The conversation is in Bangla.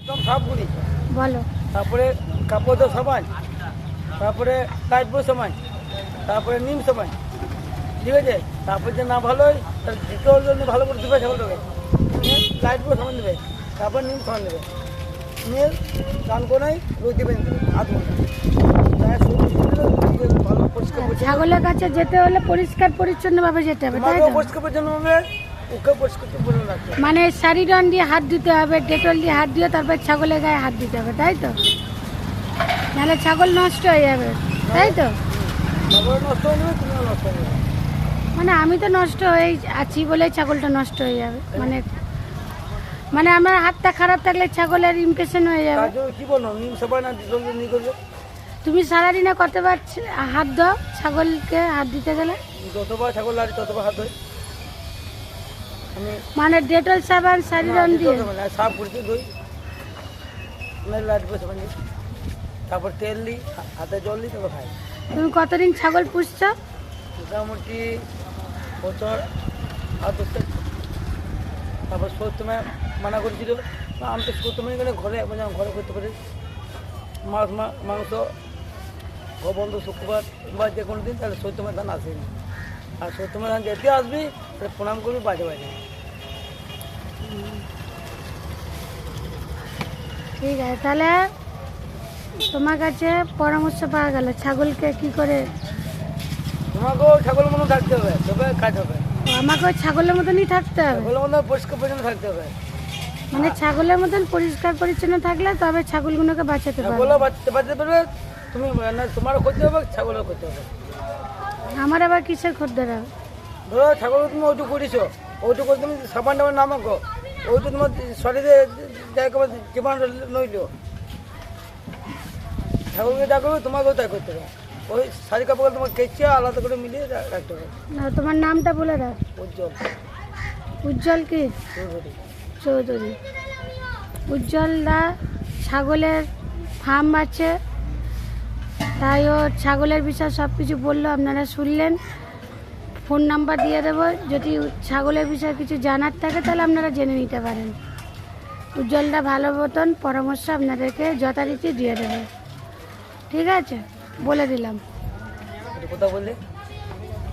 একদম সাবগুলি বলো। তারপরে কাপড় ধোয়া সাবান, তারপরে লাইফবয় সাবান, তারপরে নিম সাবান, ঠিক আছে। তারপরে যে না ভালো হয় তার ডিটল জন্য ভালো করে দেবে ছাগলটাকে, লাইফবয় সাবান দেবে, তারপর নিম সাবান দেবে, নিয়ে স্নান করে রোদ দেবেন আধ ঘন্টা। ভালো পরিষ্কার পরিচ্ছন্ন, ছাগলের কাছে যেতে হলে পরিষ্কার পরিচ্ছন্নভাবে যেতে হবে, তাই তোমাকেও তো? পরিষ্কার পরিচ্ছন্ন হবে, ওকে পরিষ্কার পরিচ্ছন্ন রাখতে হবে। মানে স্যারিডন দিয়ে হাত দিতে হবে, ডেটল দিয়ে হাত দিয়ে তারপর ছাগলের গায়ে হাত দিতে হবে, তাই তো? নাহলে ছাগল নষ্ট হয়ে যাবে, তাই তো? ছাগল নষ্ট হয়ে যাবে, তুমিও নষ্ট হয়ে যাবে। মানে আমি তো নষ্ট হয়েই আছি বলেই ছাগলটা নষ্ট হয়ে যাবে, মানে মানে আমার হাতটা খারাপ থাকলে ছাগলের ইমপ্রেশন হয়ে যাবে। তার জন্য কি বলবো, নিম সাবান আর ডিটল দিয়ে নিয়ে করবে। তুমি সারাদিনে কতবার হাত দাও ছাগলকে হাত দিতে গেলে? যতবার ছাগল লাগে ততবার হাত ধোয় আমি। মানে ডেটল সাবান স্যারিডন দিয়ে? সাফ করতে ধুই, লাইট বসে পানি, তারপর তেল দিই, হাতে জল দিই, তারপর খাই। তুমি কতদিন ছাগল পুষছো? মোটামুটি বছর আর 10 থেকে। তারপর সত্যমে মানা করেছিল, আমি তো সত্যমে গেলে ঘরে ঘরে করতে পারি মাংস বন্ধ শুক্রবার বা যে কোনো দিন, তাহলে সত্যমের ধান আসেনি। আর সত্যমের ধান যেতে আসবি তাহলে প্রণাম করবি বাজে বাজে। ঠিক আছে, তাহলে তোমার কাছে পরামর্শ পাওয়া গেল ছাগলকে কি করে। তোমাকেও ছাগল মতো থাকতে হবে, তবে কাজ হবে। আমাকেও ছাগলের মতনই থাকতে হবে? ছাগলের মতো পরিষ্কার পরিচ্ছন্ন থাকতে হবে। মানে ছাগলের মতন পরিষ্কার পরিচ্ছন্ন থাকলে তবে ছাগলগুলোকে বাঁচাতে পারবে। ছাগলও বাঁচতে পারবে তুমি, না তোমারও করতে হবে, ছাগলও করতে হবে। আমার আবার কিসের খদ্দের হবে? ধরো ছাগল তুমি ওইটু করেছো, ওইটু করে তুমি সাবান টাবান নামাকো, ওইটু তোমার শরীরে যাই জীবন নইল, ছাগলকে যা করবে তোমাকেও তাই করতে হবে। ওই শাড়ি কাপড় তোমার কেচে আলাদা করে মিলিয়ে রাখতে হবে। না, তোমার নামটা বলে দাও। উজ্জ্বল উজ্জ্বল কি চৌধুরী। চৌধুরী। উজ্জ্বল দা ছাগলের ফার্ম আছে, তাই ও ছাগলের বিষয়ে সব কিছু বললো, আপনারা শুনলেন। ফোন নাম্বার দিয়ে দেবো, যদি ছাগলের বিষয়ে কিছু জানার থাকে তাহলে আপনারা জেনে নিতে পারেন। উজ্জ্বলদা ভালো মতন পরামর্শ আপনাদেরকে যথারীতি দিয়ে দেবে, ঠিক আছে? বলে দিলাম। কথা বললে